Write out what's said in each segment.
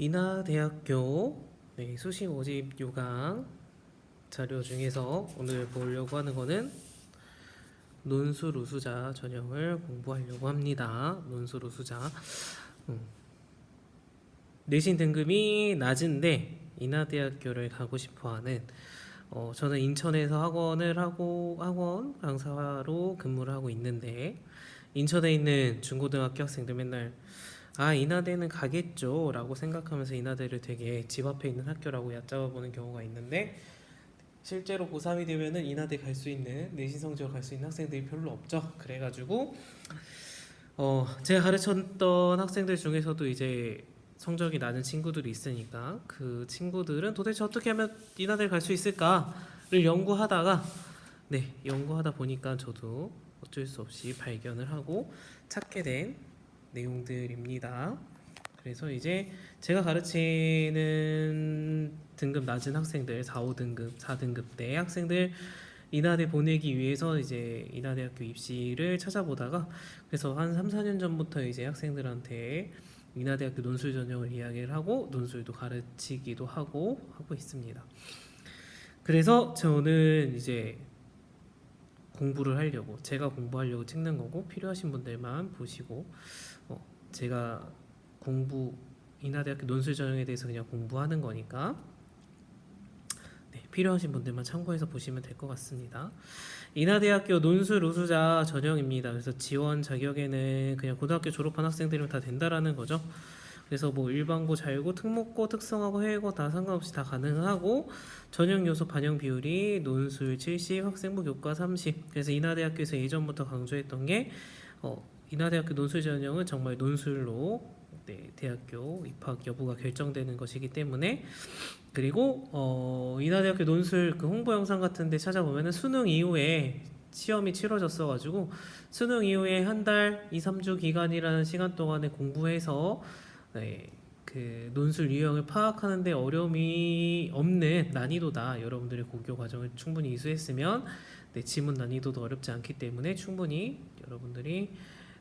인하대학교 수시 모집 요강 자료 중에서 오늘 보려고 하는 거는 논술 우수자 전형을 공부하려고 합니다. 논술 우수자. 내신 등급이 낮은데 인하대학교를 가고 싶어하는 저는 인천에서 학원 강사로 근무를 하고 있는데 인천에 있는 중고등학교 학생들 맨날 인하대는 가겠죠 라고 생각하면서 인하대를 되게 집 앞에 있는 학교라고 얕잡아 보는 경우가 있는데 실제로 고3이 되면은 인하대 갈 수 있는 내신 성적을 갈 수 있는 학생들이 별로 없죠. 그래가지고 제가 가르쳤던 학생들 중에서도 이제 성적이 낮은 친구들이 있으니까 그 친구들은 도대체 어떻게 하면 인하대를 갈 수 있을까를 연구하다 보니까 저도 어쩔 수 없이 발견을 하고 찾게 된 내용들입니다. 그래서 이제 제가 가르치는 등급 낮은 학생들 4, 5등급, 4등급 대 학생들 인하대 보내기 위해서 이제 인하대학교 입시를 찾아보다가 그래서 한 3, 4년 전부터 이제 학생들한테 인하대학교 논술 전형을 이야기를 하고 논술도 가르치기도 하고 있습니다. 그래서 저는 이제 제가 공부하려고 찍는 거고 필요하신 분들만 보시고 제가 인하대학교 논술 전형에 대해서 그냥 공부하는 거니까 필요하신 분들만 참고해서 보시면 될 것 같습니다. 인하대학교 논술 우수자 전형입니다. 그래서 지원 자격에는 그냥 고등학교 졸업한 학생들이면 다 된다라는 거죠. 그래서 뭐 일반고, 자율고, 특목고, 특성화고, 해외고 다 상관없이 다 가능하고 전형 요소 반영 비율이 논술 70, 학생부 교과 30. 그래서 인하대학교에서 예전부터 강조했던 게 인하대학교 논술 전형은 정말 논술로 대학교 입학 여부가 결정되는 것이기 때문에 그리고 인하대학교 논술 그 홍보 영상 같은데 찾아보면은 수능 이후에 시험이 치러졌어가지고 수능 이후에 한 달, 2, 3주 기간이라는 시간 동안에 공부해서 그 논술 유형을 파악하는데 어려움이 없는 난이도다. 여러분들의 고교 과정을 충분히 이수했으면 지문 난이도도 어렵지 않기 때문에 충분히 여러분들이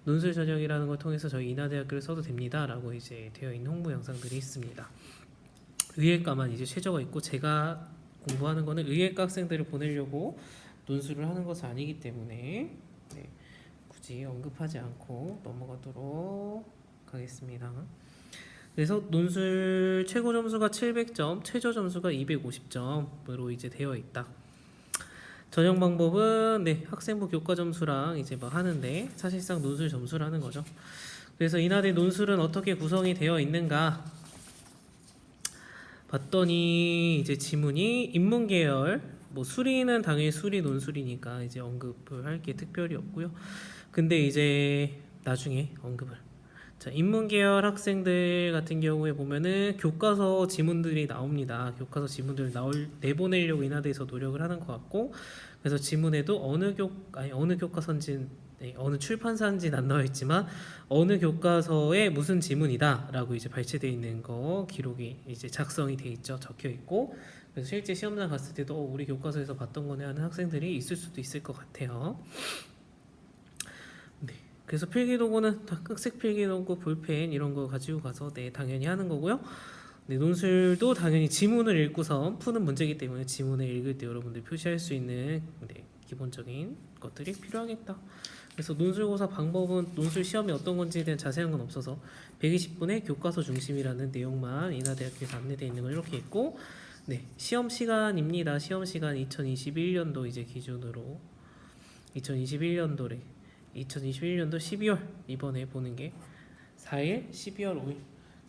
논술 전형이라는 걸 통해서 저희 인하대학교를 써도 됩니다라고 이제 되어 있는 홍보 영상들이 있습니다. 의예과만 이제 최저가 있고 제가 공부하는 거는 의예과 학생들을 보내려고 논술을 하는 것은 아니기 때문에 굳이 언급하지 않고 넘어가도록 하겠습니다. 그래서 논술 최고 점수가 700점, 최저 점수가 250점으로 이제 되어 있다. 전형 방법은 학생부 교과 점수랑 이제 막 하는데 사실상 논술 점수라는 거죠. 그래서 인하대 논술은 어떻게 구성이 되어 있는가 봤더니 이제 지문이 인문계열 뭐 수리는 당연히 수리 논술이니까 이제 언급을 할 게 특별히 없고요. 근데 이제 나중에 자, 인문계열 학생들 같은 경우에 보면은 교과서 지문들이 나옵니다. 교과서 지문들 내보내려고 인하대에서 노력을 하는 것 같고, 그래서 지문에도 어느 교과서인지, 어느 출판사인지는 안 나와 있지만 어느 교과서에 무슨 지문이다라고 이제 발췌되어 있는 거 기록이 이제 작성이 돼 있죠. 적혀 있고, 그래서 실제 시험장 갔을 때도 우리 교과서에서 봤던 거네 하는 학생들이 있을 수도 있을 것 같아요. 그래서 필기도구는 다 흑색 필기도구, 볼펜 이런 거 가지고 가서 당연히 하는 거고요. 논술도 당연히 지문을 읽고서 푸는 문제이기 때문에 지문을 읽을 때 여러분들 표시할 수 있는 기본적인 것들이 필요하겠다. 그래서 논술고사 방법은 논술 시험이 어떤 건지에 대한 자세한 건 없어서 120분의 교과서 중심이라는 내용만 인하대학교에서 안내되어 있는 걸 이렇게 있고 시험 시간입니다. 시험 시간 2021년도 이제 기준으로 2021년도 12월 이번에 보는 게 4일, 12월 5일.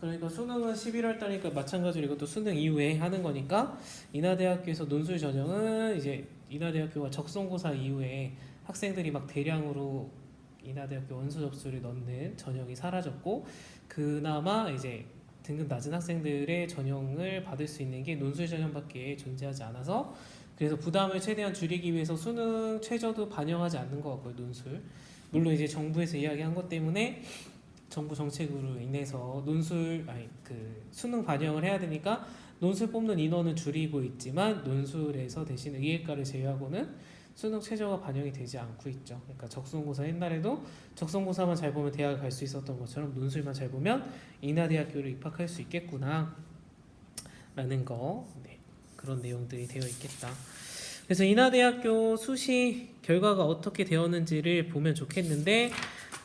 그러니까 수능은 11월 달이니까 마찬가지로 이것도 수능 이후에 하는 거니까 인하대학교에서 논술 전형은 이제 인하대학교가 적성고사 이후에 학생들이 막 대량으로 인하대학교 원서 접수를 넣는 전형이 사라졌고 그나마 이제 등급 낮은 학생들의 전형을 받을 수 있는 게 논술 전형밖에 존재하지 않아서 그래서 부담을 최대한 줄이기 위해서 수능 최저도 반영하지 않는 것 같고요. 논술 물론 이제 정부에서 이야기한 것 때문에 정부 정책으로 인해서 수능 반영을 해야 되니까 논술 뽑는 인원은 줄이고 있지만 논술에서 대신 의예과를 제외하고는 수능 최저가 반영이 되지 않고 있죠. 그러니까 적성고사 옛날에도 적성고사만 잘 보면 대학을 갈 수 있었던 것처럼 논술만 잘 보면 인하대학교를 입학할 수 있겠구나 라는 거, 네, 그런 내용들이 되어 있겠다. 그래서 인하대학교 수시 결과가 어떻게 되었는지를 보면 좋겠는데,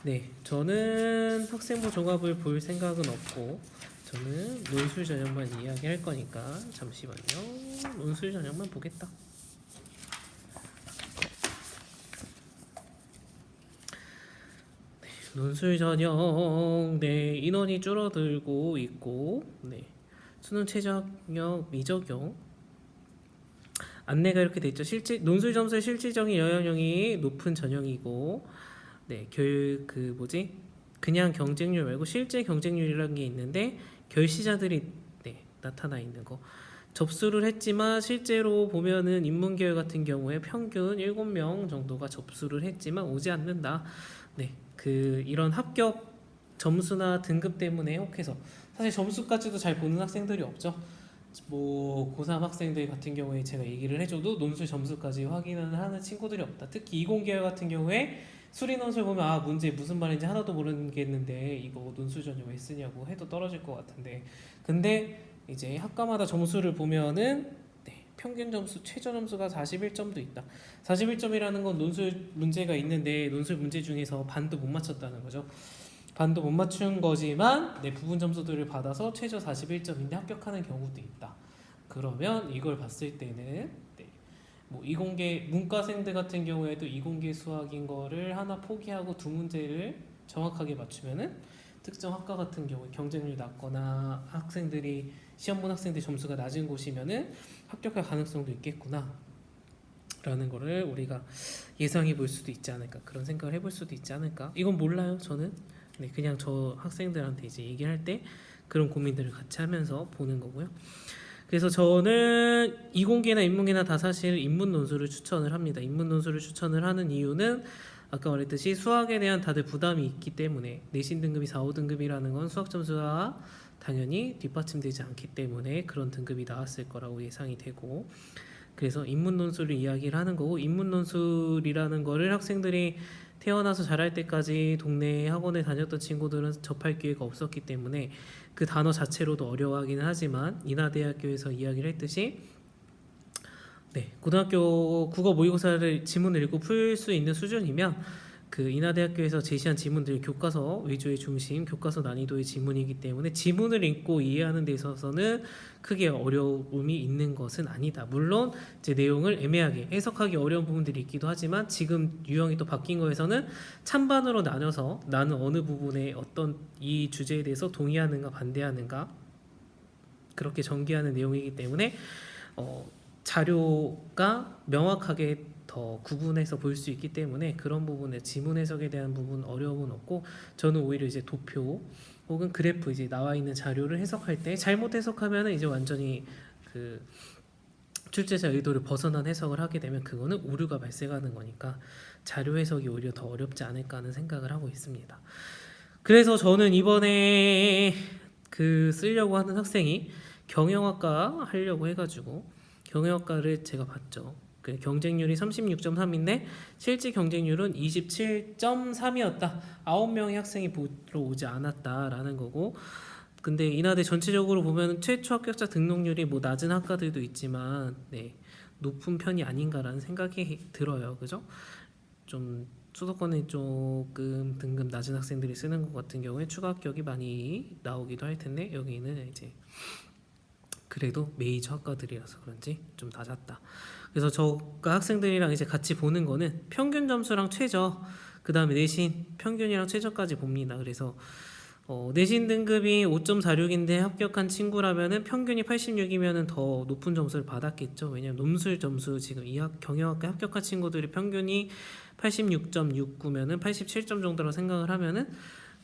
네, 저는 학생부 종합을 볼 생각은 없고 저는 논술 전형만 이야기할 거니까 잠시만요. 논술 전형만 보겠다. 네, 논술 전형, 네, 인원이 줄어들고 있고, 네, 수능 최저학력 미적용 안내가 이렇게 돼 있죠. 실제 논술 점수의 실질적인 영향력이 높은 전형이고, 네, 그냥 경쟁률 말고 실제 경쟁률이라는 게 있는데 결시자들이, 네, 나타나 있는 거. 접수를 했지만 실제로 보면은 인문계열 같은 경우에 평균 7명 정도가 접수를 했지만 오지 않는다. 네, 이런 합격 점수나 등급 때문에 혹해서 사실 점수까지도 잘 보는 학생들이 없죠. 뭐 고3 학생들 같은 경우에 제가 얘기를 해줘도 논술 점수까지 확인을 하는 친구들이 없다. 특히 이공계열 같은 경우에 수리 논술 보면 아 문제 무슨 말인지 하나도 모르겠는데 이거 논술 전형 왜 쓰냐고 해도 떨어질 것 같은데, 근데 이제 학과마다 점수를 보면은, 네, 평균 점수 최저 점수가 41점도 있다. 41점이라는 건 논술 문제가 있는데 논술 문제 중에서 반도 못 맞췄다는 거죠. 반도 못 맞춘 거지만 네, 부분 점수들을 받아서 최저 41점인데 합격하는 경우도 있다. 그러면 이걸 봤을 때는, 네, 뭐 이공계 문과생들 같은 경우에도 이공계 수학인 거를 하나 포기하고 두 문제를 정확하게 맞추면은 특정 학과 같은 경우에 경쟁률이 낮거나 학생들이 시험 본 학생들 점수가 낮은 곳이면은 합격할 가능성도 있겠구나 라는 거를 우리가 예상해 볼 수도 있지 않을까, 그런 생각을 해볼 수도 있지 않을까. 이건 몰라요 저는. 네, 그냥 저 학생들한테 이제 얘기할 때 그런 고민들을 같이 하면서 보는 거고요. 그래서 저는 이공계나 인문계나 다 사실 인문 논술을 추천을 합니다. 인문 논술을 추천을 하는 이유는 아까 말했듯이 수학에 대한 다들 부담이 있기 때문에, 내신 등급이 4, 5등급이라는 건 수학 점수가 당연히 뒷받침되지 않기 때문에 그런 등급이 나왔을 거라고 예상이 되고, 그래서 인문 논술을 이야기를 하는 거고, 인문 논술이라는 거를 학생들이 태어나서 자랄 때까지 동네 학원에 다녔던 친구들은 접할 기회가 없었기 때문에 그 단어 자체로도 어려워하기는 하지만, 인하대학교에서 이야기를 했듯이, 네, 고등학교 국어 모의고사를 지문을 읽고 풀 수 있는 수준이면 그 인하대학교에서 제시한 지문들 교과서 위주의 중심, 교과서 난이도의 지문이기 때문에 지문을 읽고 이해하는 데 있어서는 크게 어려움이 있는 것은 아니다. 물론 이제 내용을 애매하게 해석하기 어려운 부분들이 있기도 하지만 지금 유형이 또 바뀐 거에서는 찬반으로 나눠서 나는 어느 부분에 어떤 이 주제에 대해서 동의하는가 반대하는가 그렇게 전개하는 내용이기 때문에 자료가 명확하게 더 구분해서 볼 수 있기 때문에 그런 부분에 지문 해석에 대한 부분 어려움은 없고, 저는 오히려 이제 도표 혹은 그래프 이제 나와 있는 자료를 해석할 때 잘못 해석하면 이제 완전히 그 출제자 의도를 벗어난 해석을 하게 되면 그거는 오류가 발생하는 거니까 자료 해석이 오히려 더 어렵지 않을까 하는 생각을 하고 있습니다. 그래서 저는 이번에 쓰려고 하는 학생이 경영학과 하려고 해가지고 경영학과를 제가 봤죠. 그 경쟁률이 36.3인데 실제 경쟁률은 27.3이었다. 9명의 학생이 보러 오지 않았다라는 거고, 근데 인하대 전체적으로 보면 최초 합격자 등록률이 뭐 낮은 학과들도 있지만 네, 높은 편이 아닌가라는 생각이 들어요. 그죠? 좀 수도권에 조금 등급 낮은 학생들이 쓰는 것 같은 경우에 추가 합격이 많이 나오기도 할 텐데 여기는 이제 그래도 메이저 학과들이라서 그런지 좀 낮았다. 그래서 저가 학생들이랑 이제 같이 보는 거는 평균 점수랑 최저, 그 다음에 내신 평균이랑 최저까지 봅니다. 그래서 내신 등급이 5.46인데 합격한 친구라면은 평균이 86이면은 더 높은 점수를 받았겠죠. 왜냐면 논술 점수 지금 경영학과 합격한 친구들이 평균이 86.69면은 87점 정도로 생각을 하면은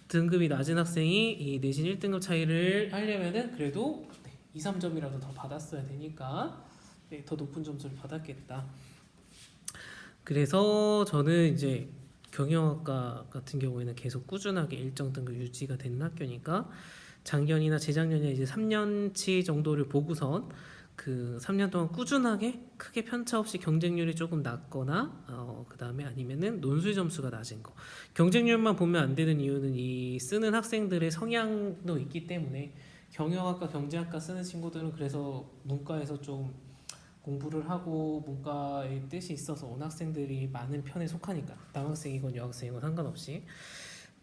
등급이 낮은 학생이 이 내신 1등급 차이를 하려면은 그래도 2, 3점이라도 더 받았어야 되니까 네, 더 높은 점수를 받았겠다. 그래서 저는 이제 경영학과 같은 경우에는 계속 꾸준하게 일정 등급 유지가 되는 학교니까 작년이나 재작년에 이제 3년치 정도를 보고선 그 3년 동안 꾸준하게 크게 편차 없이 경쟁률이 조금 낮거나 그다음에 아니면은 논술 점수가 낮은 거. 경쟁률만 보면 안 되는 이유는 이 쓰는 학생들의 성향도 있기 때문에 경영학과 경제학과 쓰는 친구들은 그래서 문과에서 좀 공부를 하고 문과의 뜻이 있어서 온 학생들이 많은 편에 속하니까 남학생이건 여학생이건 상관없이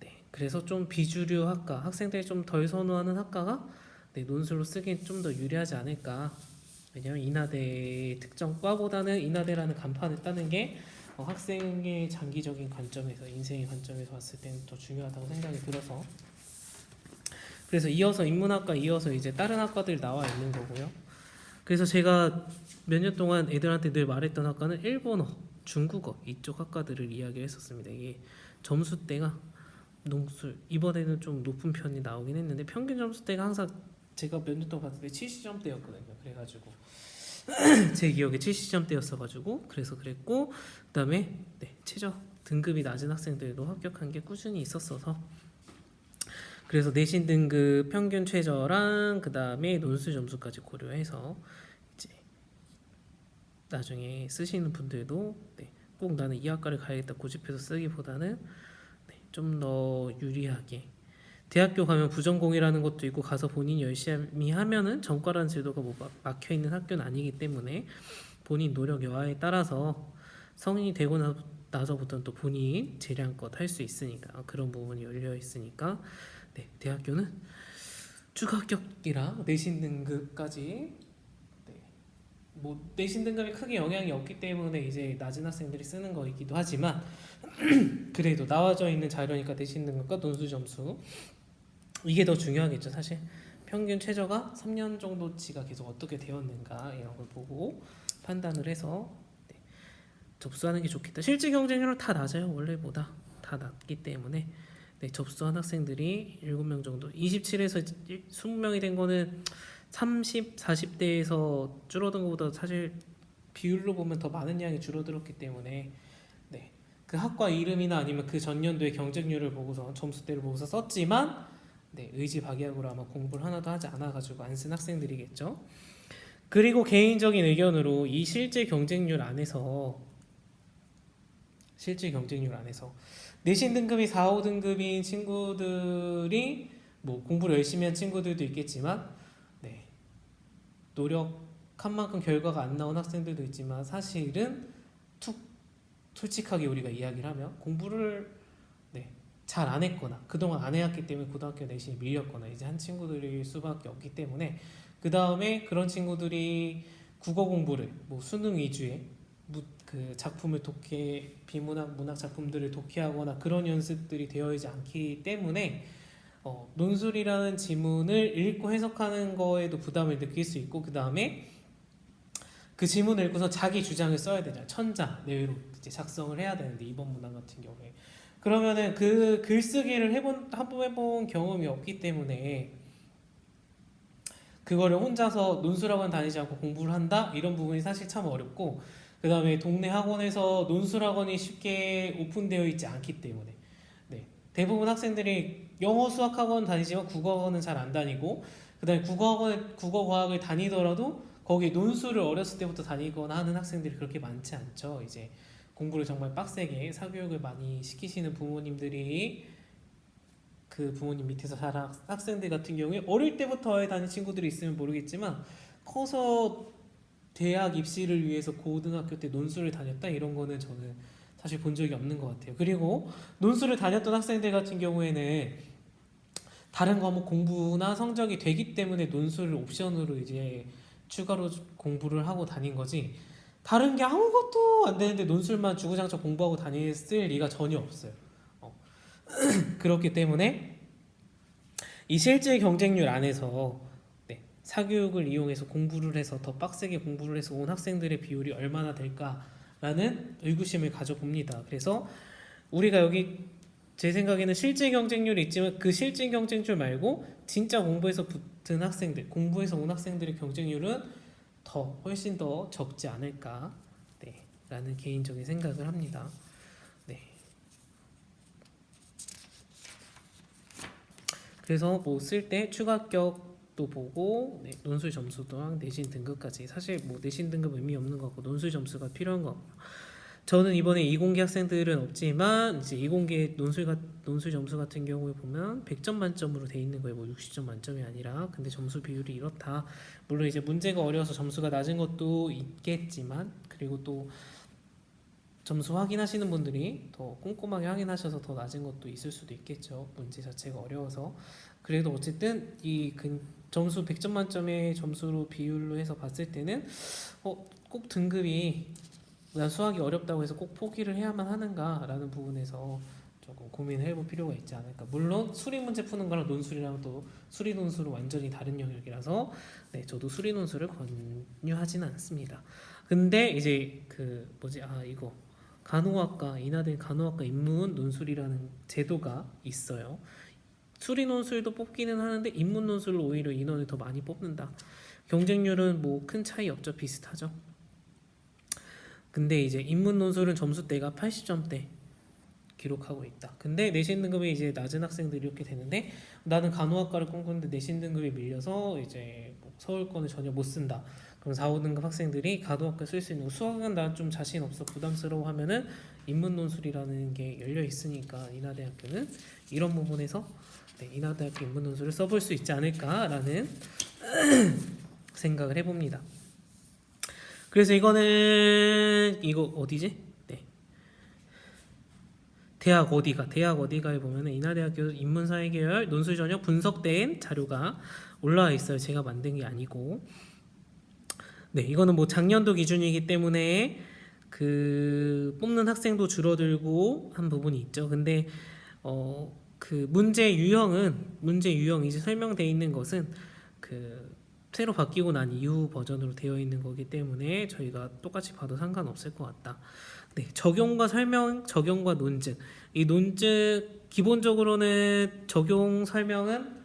네, 그래서 좀 비주류 학과 학생들이 좀 덜 선호하는 학과가 네, 논술로 쓰기엔 좀 더 유리하지 않을까. 왜냐면 인하대 특정 과보다는 인하대라는 간판을 따는 게 학생의 장기적인 관점에서 인생의 관점에서 봤을 때는 더 중요하다고 생각이 들어서 그래서 이어서 인문학과 이어서 이제 다른 학과들 나와 있는 거고요. 그래서 제가 몇 년 동안 애들한테 늘 말했던 학과는 일본어, 중국어 이쪽 학과들을 이야기를 했었습니다. 이게 점수대가 농술 이번에는 좀 높은 편이 나오긴 했는데 평균 점수대가 항상 제가 몇 년 동안 봤을 때 70점대였거든요. 그래가지고 제 기억에 70점대였어가지고 그래서 그랬고 그다음에 네, 최저 등급이 낮은 학생들도 합격한 게 꾸준히 있었어서 그래서 내신 등급 평균 최저랑 그다음에 논술 점수까지 고려해서 이제 나중에 쓰시는 분들도 네, 꼭 나는 이 학과를 가야겠다 고집해서 쓰기보다는 네, 좀 더 유리하게 대학교 가면 부전공이라는 것도 있고 가서 본인이 열심히 하면은 전과라는 제도가 뭐 막혀 있는 학교는 아니기 때문에 본인 노력 여하에 따라서 성인이 되고 나서부터는 또 본인 재량껏 할 수 있으니까 그런 부분이 열려 있으니까 네, 대학교는 추가 합격이랑 내신 등급까지 네, 뭐 내신 등급이 크게 영향이 없기 때문에 이제 낮은 학생들이 쓰는 거이기도 하지만 그래도 나와져 있는 자료니까 내신 등급과 논술 점수 이게 더 중요하겠죠 사실 평균 최저가 3년 정도치가 계속 어떻게 되었는가 이런 걸 보고 판단을 해서 네, 접수하는 게 좋겠다. 실제 경쟁률은 다 낮아요. 원래보다 다 낮기 때문에 네, 접수한 학생들이 7명 정도 27에서 20명이 된 거는 30, 40대에서 줄어든 것보다 사실 비율로 보면 더 많은 양이 줄어들었기 때문에 네, 그 학과 이름이나 아니면 그 전년도의 경쟁률을 보고서 점수대를 보고서 썼지만 네, 의지박약으로 아마 공부를 하나도 하지 않아가지고 안 쓴 학생들이겠죠. 그리고 개인적인 의견으로 이 실제 경쟁률 안에서 내신 등급이 4, 5등급인 친구들이 뭐 공부를 열심히 한 친구들도 있겠지만 네, 노력한 만큼 결과가 안 나온 학생들도 있지만 사실은 솔직하게 우리가 이야기를 하면 공부를 네, 잘 안 했거나 그동안 안 해왔기 때문에 고등학교 내신이 밀렸거나 이제 한 친구들일 수밖에 없기 때문에 그 다음에 그런 친구들이 국어 공부를 뭐 수능 위주의 그 작품을 비문학 문학 작품들을 독해하거나 그런 연습들이 되어 있지 않기 때문에 논술이라는 지문을 읽고 해석하는 거에도 부담을 느낄 수 있고 그 다음에 그 지문을 읽고서 자기 주장을 써야 되잖아요. 천자 내외로 이제 작성을 해야 되는데 이번 문항 같은 경우에 그러면은 그 글쓰기를 한번 해본 경험이 없기 때문에 그거를 혼자서 논술학원 다니지 않고 공부를 한다 이런 부분이 사실 참 어렵고 그 다음에 동네 학원에서 논술학원이 쉽게 오픈되어 있지 않기 때문에 네, 대부분 학생들이 영어 수학학원 다니지만 국어학원은 잘 안 다니고 그 다음에 국어과학을 다니더라도 거기 논술을 어렸을 때부터 다니거나 하는 학생들이 그렇게 많지 않죠. 이제 공부를 정말 빡세게 사교육을 많이 시키시는 부모님들이 그 부모님 밑에서 자란 학생들 같은 경우에 어릴 때부터 다닌 친구들이 있으면 모르겠지만 커서 대학 입시를 위해서 고등학교 때 논술을 다녔다 이런 거는 저는 사실 본 적이 없는 것 같아요. 그리고 논술을 다녔던 학생들 같은 경우에는 다른 과목 공부나 성적이 되기 때문에 논술을 옵션으로 이제 추가로 공부를 하고 다닌 거지 다른 게 아무것도 안 되는데 논술만 주구장창 공부하고 다녔을 리가 전혀 없어요. 그렇기 때문에 이 실제 경쟁률 안에서 네, 사교육을 이용해서 공부를 해서 더 빡세게 공부를 해서 온 학생들의 비율이 얼마나 될까라는 의구심을 가져봅니다. 그래서 우리가 여기 제 생각에는 실제 경쟁률이 있지만 그 실제 경쟁률 말고 진짜 공부해서 붙은 학생들, 공부해서 온 학생들의 경쟁률은 훨씬 더 적지 않을까 네, 라는 개인적인 생각을 합니다. 네. 그래서 뭐 쓸 때 추가 합격 또 보고 논술 점수 또한 내신 등급까지 사실 뭐 내신 등급 의미 없는 거 같고 논술 점수가 필요한 거 같고요. 저는 이번에 이공계 학생들은 없지만 이제 이공계 논술 점수 같은 경우에 보면 100점 만점으로 돼 있는 거예요. 뭐 60점 만점이 아니라. 근데 점수 비율이 이렇다. 물론 이제 문제가 어려워서 점수가 낮은 것도 있겠지만 그리고 또 점수 확인하시는 분들이 더 꼼꼼하게 확인하셔서 더 낮은 것도 있을 수도 있겠죠. 문제 자체가 어려워서. 그래도 어쨌든 점수 100점 만점의 점수로 비율로 해서 봤을 때는 꼭 등급이 난 수학이 어렵다고 해서 꼭 포기를 해야만 하는가라는 부분에서 조금 고민을 해볼 필요가 있지 않을까. 물론 수리 문제 푸는 거랑 논술이랑 또 수리 논술은 완전히 다른 영역이라서 저도 수리 논술을 권유하지는 않습니다. 근데 이제 이거 간호학과 인하대 간호학과 인문 논술이라는 제도가 있어요. 수리 논술도 뽑기는 하는데 인문 논술로 오히려 인원을 더 많이 뽑는다. 경쟁률은 뭐 큰 차이 없죠. 비슷하죠. 근데 이제 인문 논술은 점수대가 80점대 기록하고 있다. 근데 내신 등급이 이제 낮은 학생들이 이렇게 되는데 나는 간호학과를 꿈꾸는데 내신 등급이 밀려서 이제 뭐 서울권을 전혀 못 쓴다. 그럼 4, 5등급 학생들이 간호학과 쓸 수 있는 수학은 난 좀 자신 없어 부담스러워 하면은 인문 논술이라는 게 열려 있으니까 인하대학교는 이런 부분에서 인하대학교 인문 논술을 써볼 수 있지 않을까라는 생각을 해봅니다. 그래서 이거 어디지? 대학 어디가에 보면은 인하대학교 인문사회계열 논술 전형 분석된 자료가 올라와 있어요. 제가 만든 게 아니고. 이거는 뭐 작년도 기준이기 때문에 뽑는 학생도 줄어들고 한 부분이 있죠. 근데 문제 유형이 이제 설명되어 있는 것은 새로 바뀌고 난 이후 버전으로 되어 있는 거기 때문에 저희가 똑같이 봐도 상관없을 것 같다. 적용과 설명, 적용과 논증. 이 논증 기본적으로는 적용 설명은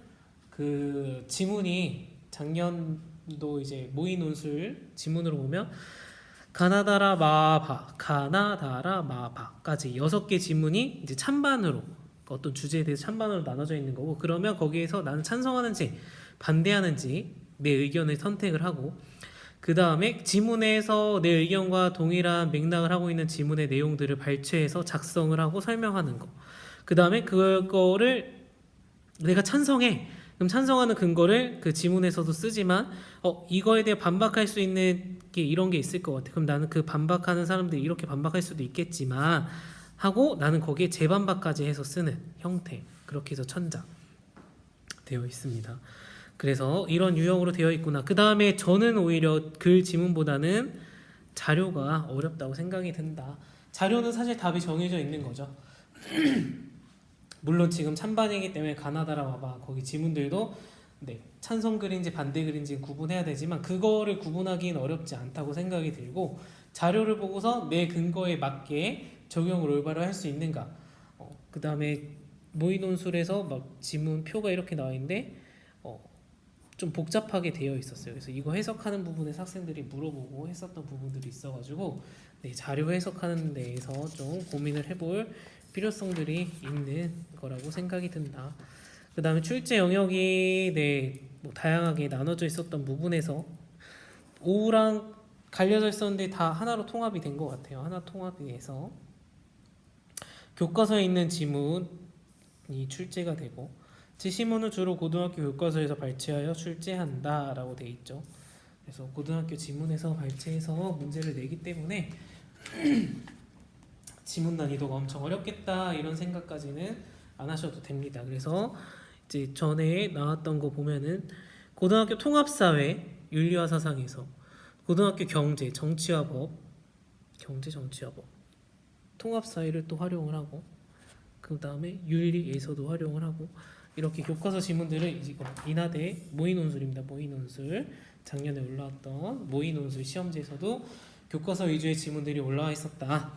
지문이 작년도 이제 모의 논술 지문으로 보면 가나다라 마바까지 6개 지문이 이제 찬반으로 어떤 주제에 대해서 찬반으로 나눠져 있는 거고 그러면 거기에서 나는 찬성하는지 반대하는지 내 의견을 선택을 하고 그 다음에 지문에서 내 의견과 동일한 맥락을 하고 있는 지문의 내용들을 발췌해서 작성을 하고 설명하는 거. 그 다음에 그거를 내가 찬성해. 그럼 찬성하는 근거를 그 지문에서도 쓰지만 이거에 대해 반박할 수 있는 게 이런 게 있을 것 같아. 그럼 나는 그 반박하는 사람들이 이렇게 반박할 수도 있겠지만 하고 나는 거기에 재반박까지 해서 쓰는 형태. 그렇게 해서 천자 되어 있습니다. 그래서 이런 유형으로 되어 있구나. 그 다음에 저는 오히려 글 지문보다는 자료가 어렵다고 생각이 든다. 자료는 사실 답이 정해져 있는 거죠. 물론 지금 찬반이기 때문에 가나다라 와봐 거기 지문들도 찬성 글인지 반대 글인지 구분해야 되지만 그거를 구분하기는 어렵지 않다고 생각이 들고 자료를 보고서 내 근거에 맞게 적용을 올바로 할 수 있는가. 그 다음에 모의 논술에서 막 지문 표가 이렇게 나와 있는데 좀 복잡하게 되어 있었어요. 그래서 이거 해석하는 부분에 학생들이 물어보고 했었던 부분들이 있어가지고 자료 해석하는 데에서 좀 고민을 해볼 필요성들이 있는 거라고 생각이 든다. 그 다음에 출제 영역이 뭐 다양하게 나눠져 있었던 부분에서 오후랑 갈려져 있었는데 다 하나로 통합이 된 것 같아요. 하나 통합이 돼서 교과서에 있는 지문이 출제가 되고 지시문은 주로 고등학교 교과서에서 발췌하여 출제한다 라고 돼 있죠. 그래서 고등학교 지문에서 발췌해서 문제를 내기 때문에 지문 난이도가 엄청 어렵겠다 이런 생각까지는 안 하셔도 됩니다. 그래서 이제 전에 나왔던 거 보면은 고등학교 통합사회 윤리와 사상에서 고등학교 경제 정치와 법 통합사회를 또 활용을 하고 그 다음에 윤리에서도 활용을 하고 이렇게 교과서 지문들을 이거 인하대 모의 논술입니다. 모의 논술 작년에 올라왔던 모의 논술 시험지에서도 교과서 위주의 지문들이 올라와 있었다.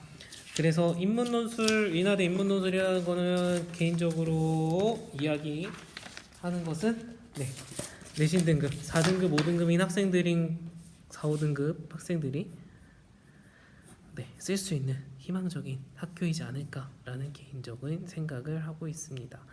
그래서 인문 논술 인하대 인문 논술이라는 거는 개인적으로 이야기하는 것은 내신 등급 4등급 5등급인 학생들인 4, 5등급 학생들이 쓸 수 있는 희망적인 학교이지 않을까라는 개인적인 생각을 하고 있습니다.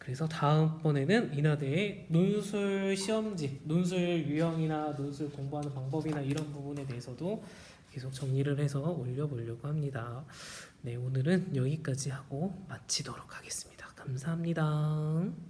그래서 다음번에는 인하대의 논술 시험지, 논술 유형이나 논술 공부하는 방법이나 이런 부분에 대해서도 계속 정리를 해서 올려보려고 합니다. 네, 오늘은 여기까지 하고 마치도록 하겠습니다. 감사합니다.